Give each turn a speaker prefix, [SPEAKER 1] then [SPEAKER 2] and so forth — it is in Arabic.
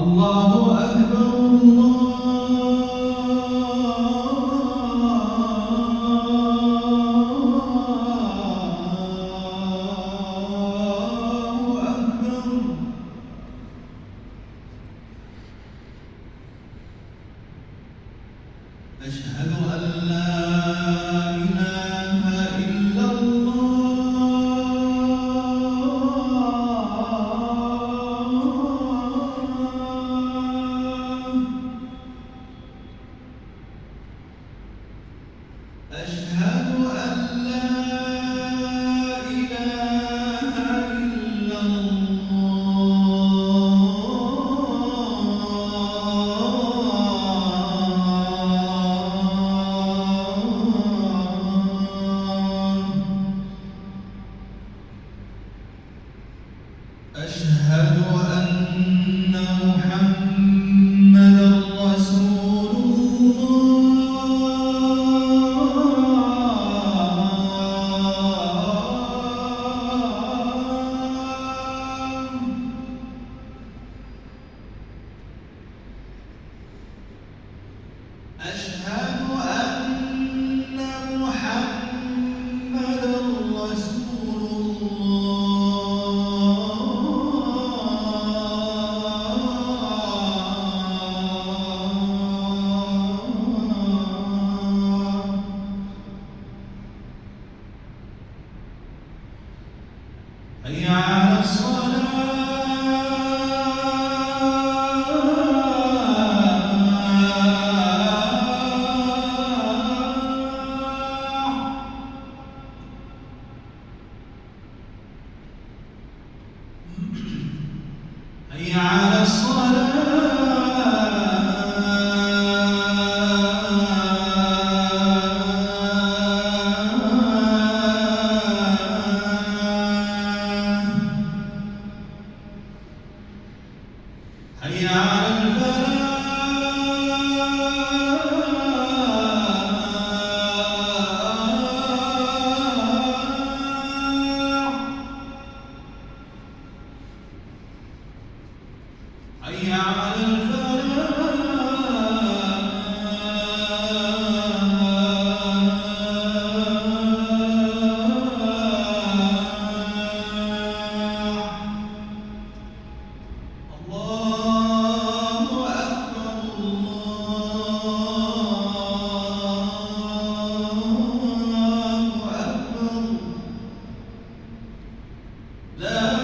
[SPEAKER 1] الله أكبر الله أكبر. أشهد أن لا إله إلا أشهد أن لا إله إلا أشهد أن محمدًا رسول أشهد أن محمدًا رسول حي على الصلاة. حي على الصلاة. حي على الفلاح. حي على الفلاح. الله أكبر الله أكبر. لا